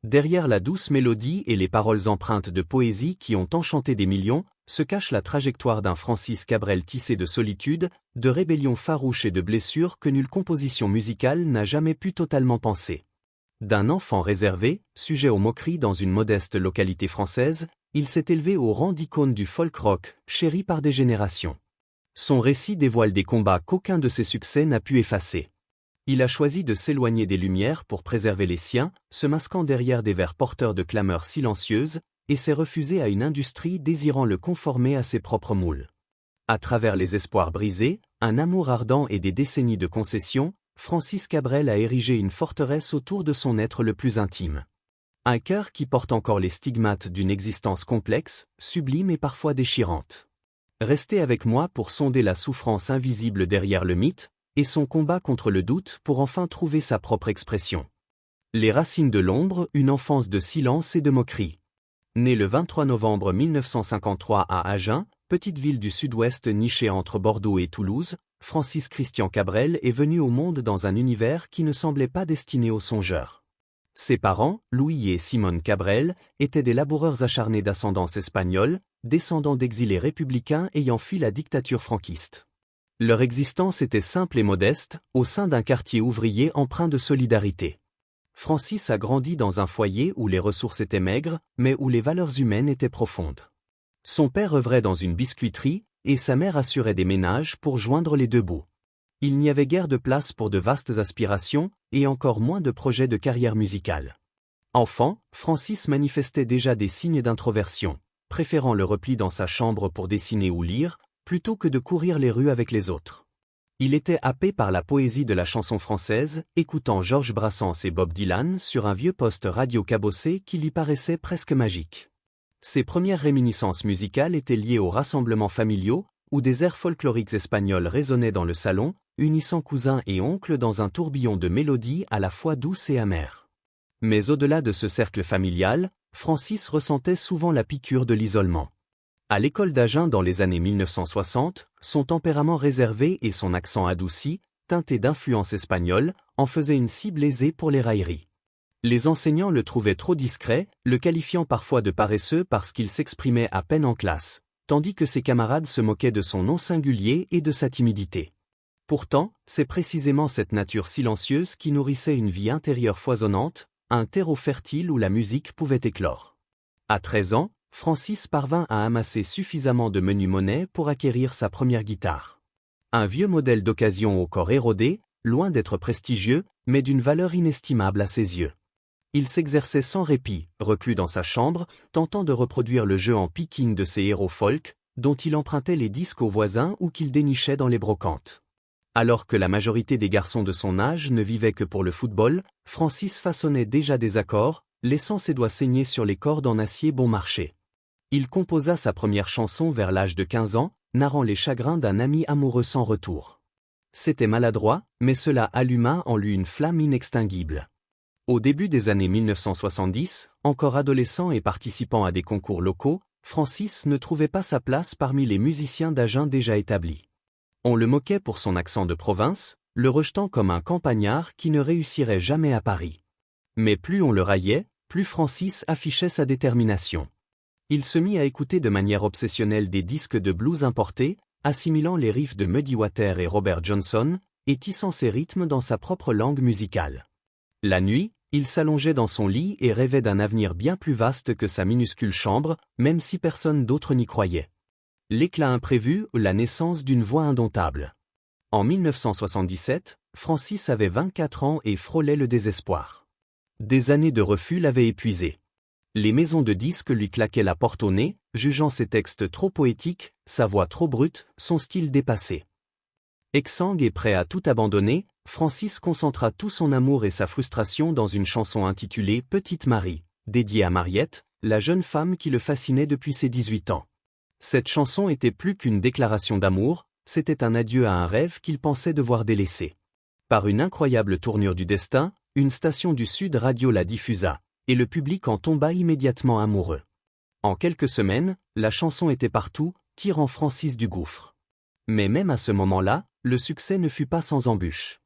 Derrière la douce mélodie et les paroles empreintes de poésie qui ont enchanté des millions, se cache la trajectoire d'un Francis Cabrel tissé de solitude, de rébellion farouche et de blessures que nulle composition musicale n'a jamais pu totalement penser. D'un enfant réservé, sujet aux moqueries dans une modeste localité française, il s'est élevé au rang d'icône du folk rock, chéri par des générations. Son récit dévoile des combats qu'aucun de ses succès n'a pu effacer. Il a choisi de s'éloigner des lumières pour préserver les siens, se masquant derrière des vers porteurs de clameurs silencieuses, et s'est refusé à une industrie désirant le conformer à ses propres moules. À travers les espoirs brisés, un amour ardent et des décennies de concessions, Francis Cabrel a érigé une forteresse autour de son être le plus intime. Un cœur qui porte encore les stigmates d'une existence complexe, sublime et parfois déchirante. Restez avec moi pour sonder la souffrance invisible derrière le mythe, et son combat contre le doute pour enfin trouver sa propre expression. Les racines de l'ombre, une enfance de silence et de moquerie. Né le 23 novembre 1953 à Agen, petite ville du sud-ouest nichée entre Bordeaux et Toulouse, Francis Christian Cabrel est venu au monde dans un univers qui ne semblait pas destiné aux songeurs. Ses parents, Louis et Simone Cabrel, étaient des laboureurs acharnés d'ascendance espagnole, descendants d'exilés républicains ayant fui la dictature franquiste. Leur existence était simple et modeste, au sein d'un quartier ouvrier empreint de solidarité. Francis a grandi dans un foyer où les ressources étaient maigres, mais où les valeurs humaines étaient profondes. Son père œuvrait dans une biscuiterie, et sa mère assurait des ménages pour joindre les deux bouts. Il n'y avait guère de place pour de vastes aspirations, et encore moins de projets de carrière musicale. Enfant, Francis manifestait déjà des signes d'introversion, préférant le repli dans sa chambre pour dessiner ou lire, plutôt que de courir les rues avec les autres. Il était happé par la poésie de la chanson française, écoutant Georges Brassens et Bob Dylan sur un vieux poste radio cabossé qui lui paraissait presque magique. Ses premières réminiscences musicales étaient liées aux rassemblements familiaux, où des airs folkloriques espagnols résonnaient dans le salon, unissant cousins et oncles dans un tourbillon de mélodies à la fois douces et amères. Mais au-delà de ce cercle familial, Francis ressentait souvent la piqûre de l'isolement. À l'école d'Agen dans les années 1960, son tempérament réservé et son accent adouci, teinté d'influence espagnole, en faisaient une cible aisée pour les railleries. Les enseignants le trouvaient trop discret, le qualifiant parfois de paresseux parce qu'il s'exprimait à peine en classe, tandis que ses camarades se moquaient de son nom singulier et de sa timidité. Pourtant, c'est précisément cette nature silencieuse qui nourrissait une vie intérieure foisonnante, un terreau fertile où la musique pouvait éclore. À 13 ans, Francis parvint à amasser suffisamment de menu monnaie pour acquérir sa première guitare. Un vieux modèle d'occasion au corps érodé, loin d'être prestigieux, mais d'une valeur inestimable à ses yeux. Il s'exerçait sans répit, reclus dans sa chambre, tentant de reproduire le jeu en picking de ses héros folk, dont il empruntait les disques aux voisins ou qu'il dénichait dans les brocantes. Alors que la majorité des garçons de son âge ne vivaient que pour le football, Francis façonnait déjà des accords, laissant ses doigts saigner sur les cordes en acier bon marché. Il composa sa première chanson vers l'âge de 15 ans, narrant les chagrins d'un ami amoureux sans retour. C'était maladroit, mais cela alluma en lui une flamme inextinguible. Au début des années 1970, encore adolescent et participant à des concours locaux, Francis ne trouvait pas sa place parmi les musiciens d'Agen déjà établis. On le moquait pour son accent de province, le rejetant comme un campagnard qui ne réussirait jamais à Paris. Mais plus on le raillait, plus Francis affichait sa détermination. Il se mit à écouter de manière obsessionnelle des disques de blues importés, assimilant les riffs de Muddy Waters et Robert Johnson, et tissant ses rythmes dans sa propre langue musicale. La nuit, il s'allongeait dans son lit et rêvait d'un avenir bien plus vaste que sa minuscule chambre, même si personne d'autre n'y croyait. L'éclat imprévu, la naissance d'une voix indomptable. En 1977, Francis avait 24 ans et frôlait le désespoir. Des années de refus l'avaient épuisé. Les maisons de disques lui claquaient la porte au nez, jugeant ses textes trop poétiques, sa voix trop brute, son style dépassé. Exsangue et prêt à tout abandonner, Francis concentra tout son amour et sa frustration dans une chanson intitulée « Petite Marie », dédiée à Mariette, la jeune femme qui le fascinait depuis ses 18 ans. Cette chanson était plus qu'une déclaration d'amour, c'était un adieu à un rêve qu'il pensait devoir délaisser. Par une incroyable tournure du destin, une station du Sud Radio la diffusa, et le public en tomba immédiatement amoureux. En quelques semaines, la chanson était partout, tirant Francis du gouffre. Mais même à ce moment-là, le succès ne fut pas sans embûches.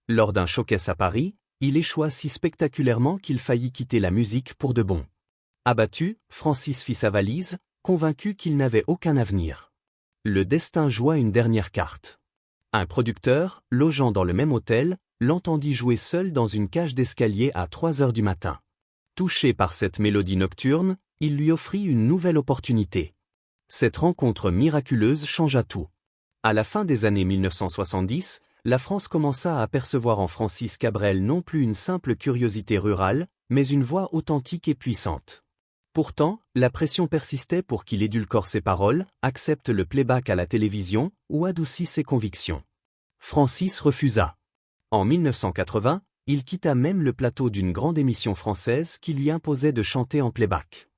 Lors d'un showcase à Paris, Il échoua si spectaculairement qu'il faillit quitter la musique pour de bon. Abattu, Francis fit sa valise, convaincu qu'il n'avait aucun avenir. Le destin joua une dernière carte. Un producteur, logeant dans le même hôtel, l'entendit jouer seul dans une cage d'escalier à 3 heures du matin. Touché par cette mélodie nocturne, il lui offrit une nouvelle opportunité. Cette rencontre miraculeuse changea tout. À la fin des années 1970, la France commença à apercevoir en Francis Cabrel non plus une simple curiosité rurale, mais une voix authentique et puissante. Pourtant, la pression persistait pour qu'il édulcore ses paroles, accepte le playback à la télévision ou adoucisse ses convictions. Francis refusa. En 1980, il quitta même le plateau d'une grande émission française qui lui imposait de chanter en playback.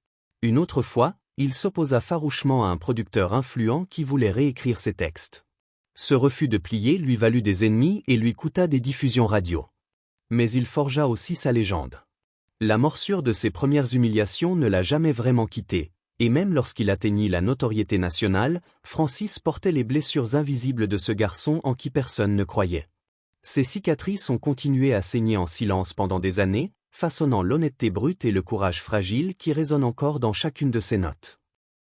Une autre fois, il s'opposa farouchement à un producteur influent qui voulait réécrire ses textes. Ce refus de plier lui valut des ennemis et lui coûta des diffusions radio. Mais il forgea aussi sa légende. La morsure de ses premières humiliations ne l'a jamais vraiment quitté, et même lorsqu'il atteignit la notoriété nationale, Francis portait les blessures invisibles de ce garçon en qui personne ne croyait. Ses cicatrices ont continué à saigner en silence pendant des années, façonnant l'honnêteté brute et le courage fragile qui résonnent encore dans chacune de ses notes.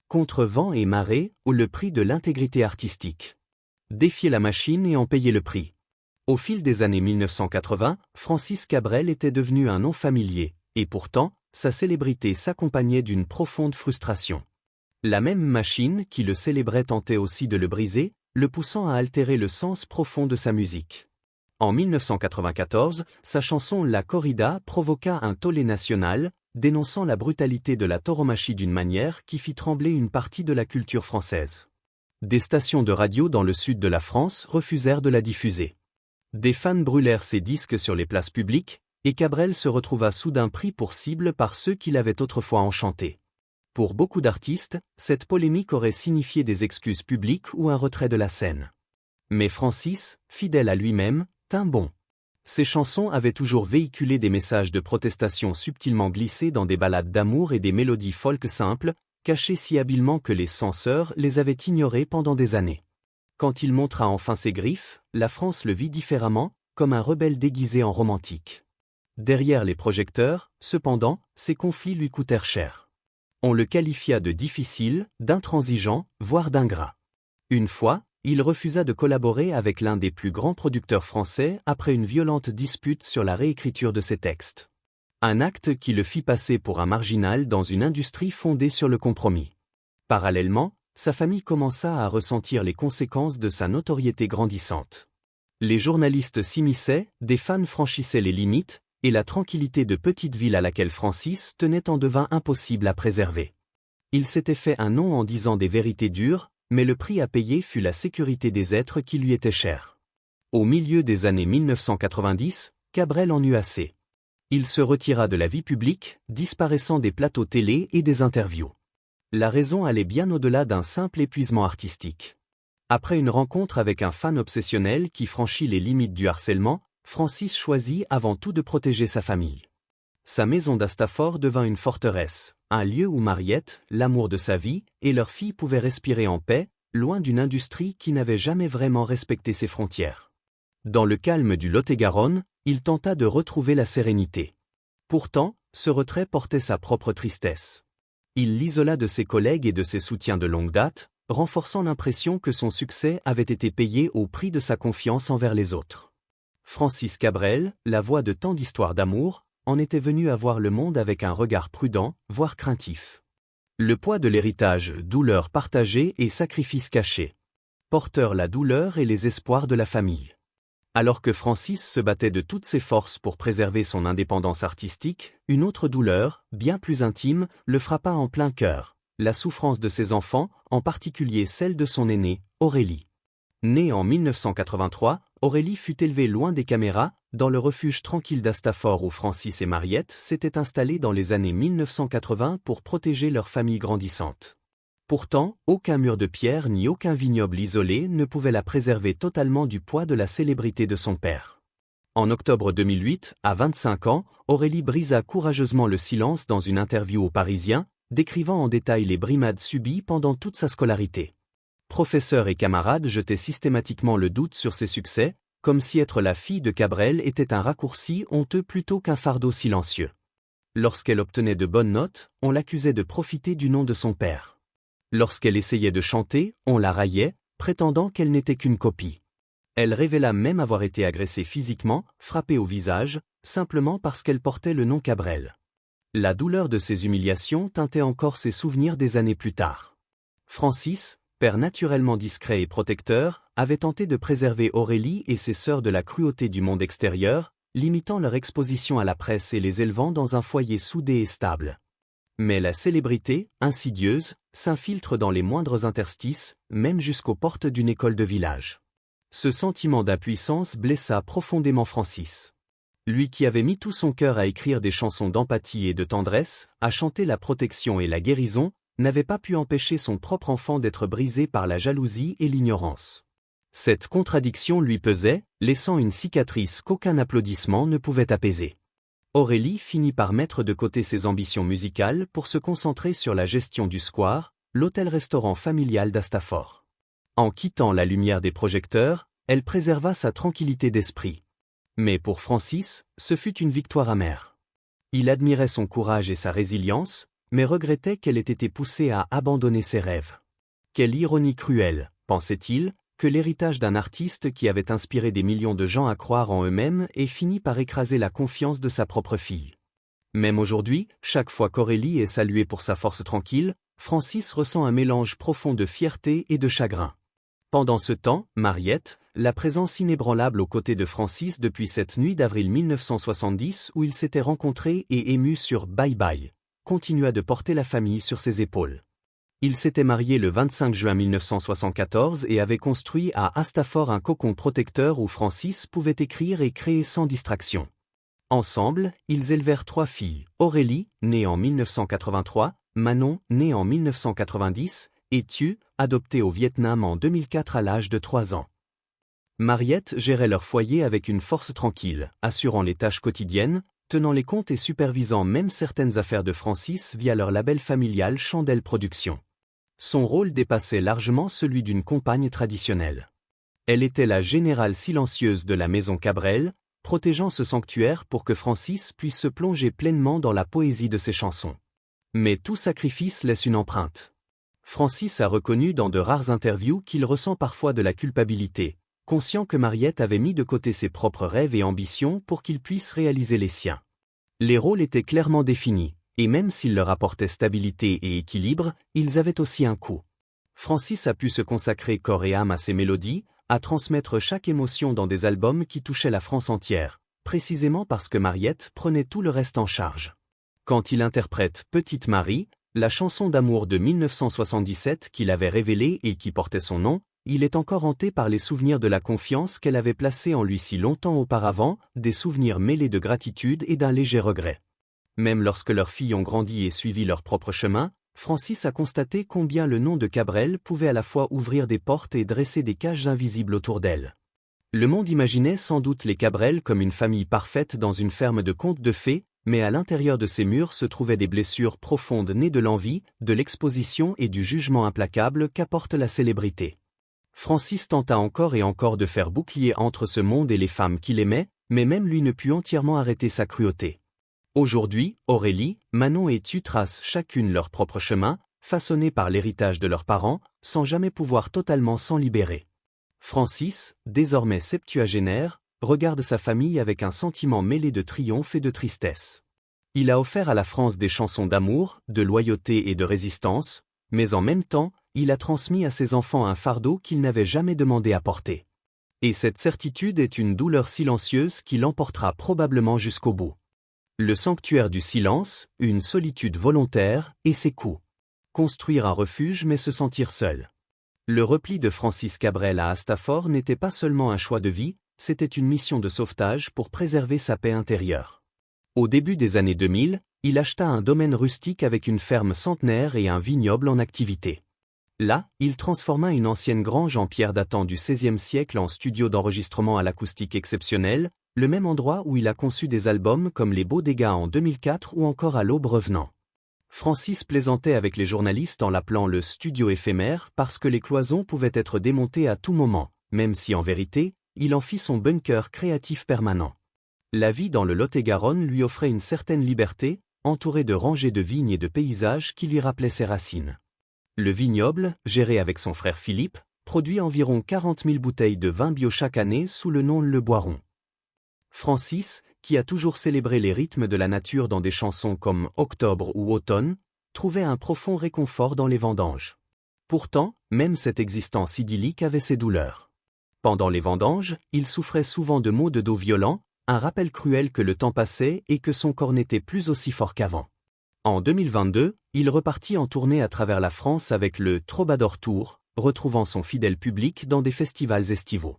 Contre vent et marée, ou le prix de l'intégrité artistique. Défier la machine et en payer le prix. Au fil des années 1980, Francis Cabrel était devenu un nom familier, et pourtant, sa célébrité s'accompagnait d'une profonde frustration. La même machine qui le célébrait tentait aussi de le briser, le poussant à altérer le sens profond de sa musique. En 1994, sa chanson La Corrida provoqua un tollé national, dénonçant la brutalité de la tauromachie d'une manière qui fit trembler une partie de la culture française. Des stations de radio dans le sud de la France refusèrent de la diffuser. Des fans brûlèrent ses disques sur les places publiques, et Cabrel se retrouva soudain pris pour cible par ceux qui l'avaient autrefois enchanté. Pour beaucoup d'artistes, cette polémique aurait signifié des excuses publiques ou un retrait de la scène. Mais Francis, fidèle à lui-même, tint bon. Ses chansons avaient toujours véhiculé des messages de protestation subtilement glissés dans des ballades d'amour et des mélodies folk simples, cachées si habilement que les censeurs les avaient ignorées pendant des années. Quand il montra enfin ses griffes, la France le vit différemment, comme un rebelle déguisé en romantique. Derrière les projecteurs, cependant, ces conflits lui coûtèrent cher. On le qualifia de difficile, d'intransigeant, voire d'ingrat. Une fois, il refusa de collaborer avec l'un des plus grands producteurs français après une violente dispute sur la réécriture de ses textes. Un acte qui le fit passer pour un marginal dans une industrie fondée sur le compromis. Parallèlement, sa famille commença à ressentir les conséquences de sa notoriété grandissante. Les journalistes s'immisçaient, des fans franchissaient les limites, et la tranquillité de petite ville à laquelle Francis tenait en devint impossible à préserver. Il s'était fait un nom en disant des vérités dures, mais le prix à payer fut la sécurité des êtres qui lui étaient chers. Au milieu des années 1990, Cabrel en eut assez. Il se retira de la vie publique, disparaissant des plateaux télé et des interviews. La raison allait bien au-delà d'un simple épuisement artistique. Après une rencontre avec un fan obsessionnel qui franchit les limites du harcèlement, Francis choisit avant tout de protéger sa famille. Sa maison d'Astafort devint une forteresse, un lieu où Mariette, l'amour de sa vie, et leur fille pouvaient respirer en paix, loin d'une industrie qui n'avait jamais vraiment respecté ses frontières. Dans le calme du Lot-et-Garonne, il tenta de retrouver la sérénité. Pourtant, ce retrait portait sa propre tristesse. Il l'isola de ses collègues et de ses soutiens de longue date, renforçant l'impression que son succès avait été payé au prix de sa confiance envers les autres. Francis Cabrel, la voix de tant d'histoires d'amour, en était venu à voir le monde avec un regard prudent, voire craintif. Le poids de l'héritage, douleur partagée et sacrifice caché. Porteur la douleur et les espoirs de la famille. Alors que Francis se battait de toutes ses forces pour préserver son indépendance artistique, une autre douleur, bien plus intime, le frappa en plein cœur, la souffrance de ses enfants, en particulier celle de son aînée, Aurélie. Née en 1983, Aurélie fut élevée loin des caméras, dans le refuge tranquille d'Astafort où Francis et Mariette s'étaient installés dans les années 1980 pour protéger leur famille grandissante. Pourtant, aucun mur de pierre ni aucun vignoble isolé ne pouvait la préserver totalement du poids de la célébrité de son père. En octobre 2008, à 25 ans, Aurélie brisa courageusement le silence dans une interview au Parisien, décrivant en détail les brimades subies pendant toute sa scolarité. Professeurs et camarades jetaient systématiquement le doute sur ses succès, comme si être la fille de Cabrel était un raccourci honteux plutôt qu'un fardeau silencieux. Lorsqu'elle obtenait de bonnes notes, on l'accusait de profiter du nom de son père. Lorsqu'elle essayait de chanter, on la raillait, prétendant qu'elle n'était qu'une copie. Elle révéla même avoir été agressée physiquement, frappée au visage, simplement parce qu'elle portait le nom Cabrel. La douleur de ces humiliations teintait encore ses souvenirs des années plus tard. Francis, père naturellement discret et protecteur, avait tenté de préserver Aurélie et ses sœurs de la cruauté du monde extérieur, limitant leur exposition à la presse et les élevant dans un foyer soudé et stable. Mais la célébrité, insidieuse, s'infiltre dans les moindres interstices, même jusqu'aux portes d'une école de village. Ce sentiment d'impuissance blessa profondément Francis. Lui qui avait mis tout son cœur à écrire des chansons d'empathie et de tendresse, à chanter la protection et la guérison, n'avait pas pu empêcher son propre enfant d'être brisé par la jalousie et l'ignorance. Cette contradiction lui pesait, laissant une cicatrice qu'aucun applaudissement ne pouvait apaiser. Aurélie finit par mettre de côté ses ambitions musicales pour se concentrer sur la gestion du Square, l'hôtel-restaurant familial d'Astafort. En quittant la lumière des projecteurs, elle préserva sa tranquillité d'esprit. Mais pour Francis, ce fut une victoire amère. Il admirait son courage et sa résilience, mais regrettait qu'elle ait été poussée à abandonner ses rêves. Quelle ironie cruelle, pensait-il, que l'héritage d'un artiste qui avait inspiré des millions de gens à croire en eux-mêmes ait fini par écraser la confiance de sa propre fille. Même aujourd'hui, chaque fois qu'Aurélie est saluée pour sa force tranquille, Francis ressent un mélange profond de fierté et de chagrin. Pendant ce temps, Mariette, la présence inébranlable aux côtés de Francis depuis cette nuit d'avril 1970 où ils s'étaient rencontrés et émus sur Bye Bye, continua de porter la famille sur ses épaules. Ils s'étaient mariés le 25 juin 1974 et avaient construit à Astafort un cocon protecteur où Francis pouvait écrire et créer sans distraction. Ensemble, ils élevèrent 3 filles, Aurélie, née en 1983, Manon, née en 1990, et Thieu, adoptée au Vietnam en 2004 à l'âge de 3 ans. Mariette gérait leur foyer avec une force tranquille, assurant les tâches quotidiennes, tenant les comptes et supervisant même certaines affaires de Francis via leur label familial Chandelle Productions. Son rôle dépassait largement celui d'une compagne traditionnelle. Elle était la générale silencieuse de la maison Cabrel, protégeant ce sanctuaire pour que Francis puisse se plonger pleinement dans la poésie de ses chansons. Mais tout sacrifice laisse une empreinte. Francis a reconnu dans de rares interviews qu'il ressent parfois de la culpabilité, conscient que Mariette avait mis de côté ses propres rêves et ambitions pour qu'il puisse réaliser les siens. Les rôles étaient clairement définis, et même s'ils leur apportaient stabilité et équilibre, ils avaient aussi un coût. Francis a pu se consacrer corps et âme à ses mélodies, à transmettre chaque émotion dans des albums qui touchaient la France entière, précisément parce que Mariette prenait tout le reste en charge. Quand il interprète Petite Marie, la chanson d'amour de 1977 qu'il avait révélée et qui portait son nom, il est encore hanté par les souvenirs de la confiance qu'elle avait placée en lui si longtemps auparavant, des souvenirs mêlés de gratitude et d'un léger regret. Même lorsque leurs filles ont grandi et suivi leur propre chemin, Francis a constaté combien le nom de Cabrel pouvait à la fois ouvrir des portes et dresser des cages invisibles autour d'elle. Le monde imaginait sans doute les Cabrel comme une famille parfaite dans une ferme de contes de fées, mais à l'intérieur de ces murs se trouvaient des blessures profondes nées de l'envie, de l'exposition et du jugement implacable qu'apporte la célébrité. Francis tenta encore et encore de faire bouclier entre ce monde et les femmes qu'il aimait, mais même lui ne put entièrement arrêter sa cruauté. Aujourd'hui, Aurélie, Manon et Thieu tracent chacune leur propre chemin, façonnés par l'héritage de leurs parents, sans jamais pouvoir totalement s'en libérer. Francis, désormais septuagénaire, regarde sa famille avec un sentiment mêlé de triomphe et de tristesse. Il a offert à la France des chansons d'amour, de loyauté et de résistance, mais en même temps, il a transmis à ses enfants un fardeau qu'il n'avait jamais demandé à porter. Et cette certitude est une douleur silencieuse qui l'emportera probablement jusqu'au bout. Le sanctuaire du silence, une solitude volontaire, et ses coups. Construire un refuge mais se sentir seul. Le repli de Francis Cabrel à Astafort n'était pas seulement un choix de vie, c'était une mission de sauvetage pour préserver sa paix intérieure. Au début des années 2000, il acheta un domaine rustique avec une ferme centenaire et un vignoble en activité. Là, il transforma une ancienne grange en pierre datant du XVIe siècle en studio d'enregistrement à l'acoustique exceptionnelle, le même endroit où il a conçu des albums comme Les Beaux Dégâts en 2004 ou encore À l'Aube revenant. Francis plaisantait avec les journalistes en l'appelant le studio éphémère parce que les cloisons pouvaient être démontées à tout moment, même si en vérité, il en fit son bunker créatif permanent. La vie dans le Lot-et-Garonne lui offrait une certaine liberté, entouré de rangées de vignes et de paysages qui lui rappelaient ses racines. Le vignoble, géré avec son frère Philippe, produit environ 40 000 bouteilles de vin bio chaque année sous le nom Le Boiron. Francis, qui a toujours célébré les rythmes de la nature dans des chansons comme Octobre ou Automne, trouvait un profond réconfort dans les vendanges. Pourtant, même cette existence idyllique avait ses douleurs. Pendant les vendanges, il souffrait souvent de maux de dos violents, un rappel cruel que le temps passait et que son corps n'était plus aussi fort qu'avant. En 2022, il repartit en tournée à travers la France avec le Troubadour Tour, retrouvant son fidèle public dans des festivals estivaux.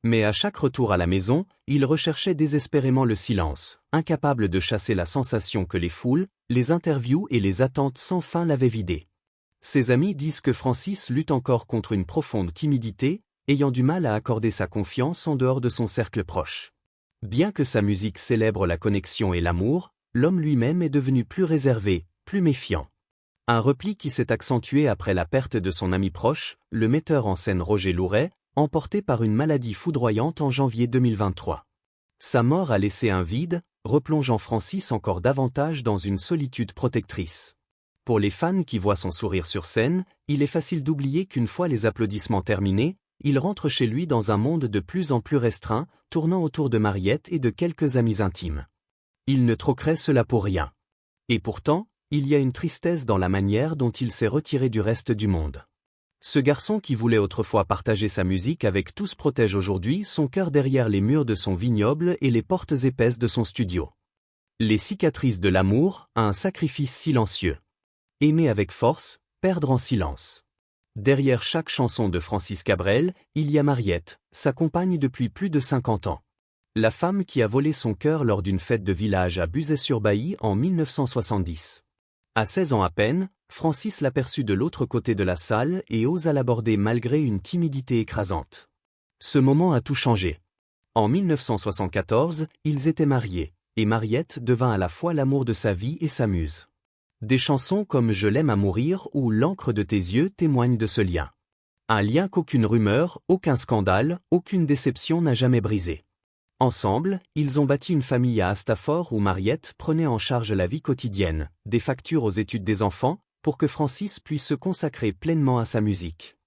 Mais à chaque retour à la maison, il recherchait désespérément le silence, incapable de chasser la sensation que les foules, les interviews et les attentes sans fin l'avaient vidé. Ses amis disent que Francis lutte encore contre une profonde timidité, ayant du mal à accorder sa confiance en dehors de son cercle proche. Bien que sa musique célèbre la connexion et l'amour, l'homme lui-même est devenu plus réservé, plus méfiant. Un repli qui s'est accentué après la perte de son ami proche, le metteur en scène Roger Louret, emporté par une maladie foudroyante en janvier 2023. Sa mort a laissé un vide, replongeant Francis encore davantage dans une solitude protectrice. Pour les fans qui voient son sourire sur scène, il est facile d'oublier qu'une fois les applaudissements terminés, il rentre chez lui dans un monde de plus en plus restreint, tournant autour de Mariette et de quelques amis intimes. Il ne troquerait cela pour rien. Et pourtant, il y a une tristesse dans la manière dont il s'est retiré du reste du monde. Ce garçon qui voulait autrefois partager sa musique avec tous protège aujourd'hui son cœur derrière les murs de son vignoble et les portes épaisses de son studio. Les cicatrices de l'amour, un sacrifice silencieux. Aimer avec force, perdre en silence. Derrière chaque chanson de Francis Cabrel, il y a Mariette, sa compagne depuis plus de 50 ans. La femme qui a volé son cœur lors d'une fête de village à Buzet-sur-Bailly en 1970. À 16 ans à peine, Francis l'aperçut de l'autre côté de la salle et osa l'aborder malgré une timidité écrasante. Ce moment a tout changé. En 1974, ils étaient mariés, et Mariette devint à la fois l'amour de sa vie et sa muse. Des chansons comme Je l'aime à mourir ou L'encre de tes yeux témoignent de ce lien. Un lien qu'aucune rumeur, aucun scandale, aucune déception n'a jamais brisé. Ensemble, ils ont bâti une famille à Astafort où Mariette prenait en charge la vie quotidienne, des factures aux études des enfants, pour que Francis puisse se consacrer pleinement à sa musique.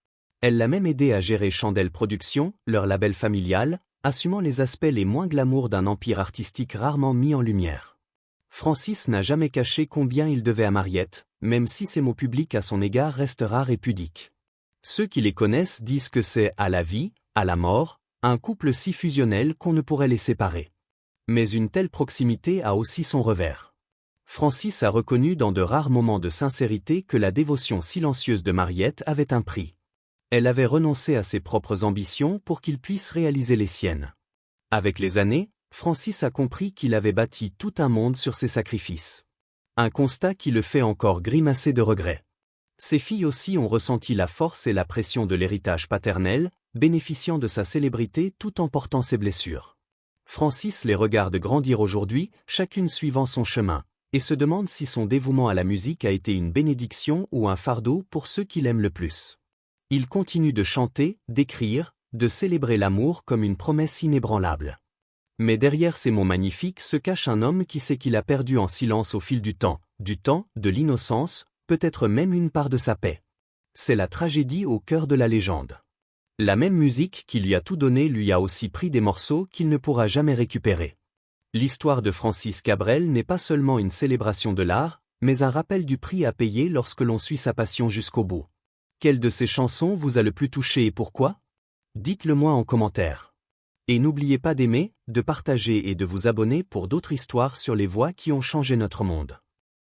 Elle l'a même aidé à gérer Chandelle Productions, leur label familial, assumant les aspects les moins glamour d'un empire artistique rarement mis en lumière. Francis n'a jamais caché combien il devait à Mariette, même si ses mots publics à son égard restent rares et pudiques. Ceux qui les connaissent disent que c'est, à la vie, à la mort, un couple si fusionnel qu'on ne pourrait les séparer. Mais une telle proximité a aussi son revers. Francis a reconnu dans de rares moments de sincérité que la dévotion silencieuse de Mariette avait un prix. Elle avait renoncé à ses propres ambitions pour qu'il puisse réaliser les siennes. Avec les années, Francis a compris qu'il avait bâti tout un monde sur ses sacrifices. Un constat qui le fait encore grimacer de regret. Ses filles aussi ont ressenti la force et la pression de l'héritage paternel, bénéficiant de sa célébrité tout en portant ses blessures. Francis les regarde grandir aujourd'hui, chacune suivant son chemin, et se demande si son dévouement à la musique a été une bénédiction ou un fardeau pour ceux qui l'aiment le plus. Il continue de chanter, d'écrire, de célébrer l'amour comme une promesse inébranlable. Mais derrière ces mots magnifiques se cache un homme qui sait qu'il a perdu en silence au fil du temps, de l'innocence, peut-être même une part de sa paix. C'est la tragédie au cœur de la légende. La même musique qui lui a tout donné lui a aussi pris des morceaux qu'il ne pourra jamais récupérer. L'histoire de Francis Cabrel n'est pas seulement une célébration de l'art, mais un rappel du prix à payer lorsque l'on suit sa passion jusqu'au bout. Quelle de ces chansons vous a le plus touché et pourquoi? Dites-le moi en commentaire. Et n'oubliez pas d'aimer, de partager et de vous abonner pour d'autres histoires sur les voix qui ont changé notre monde.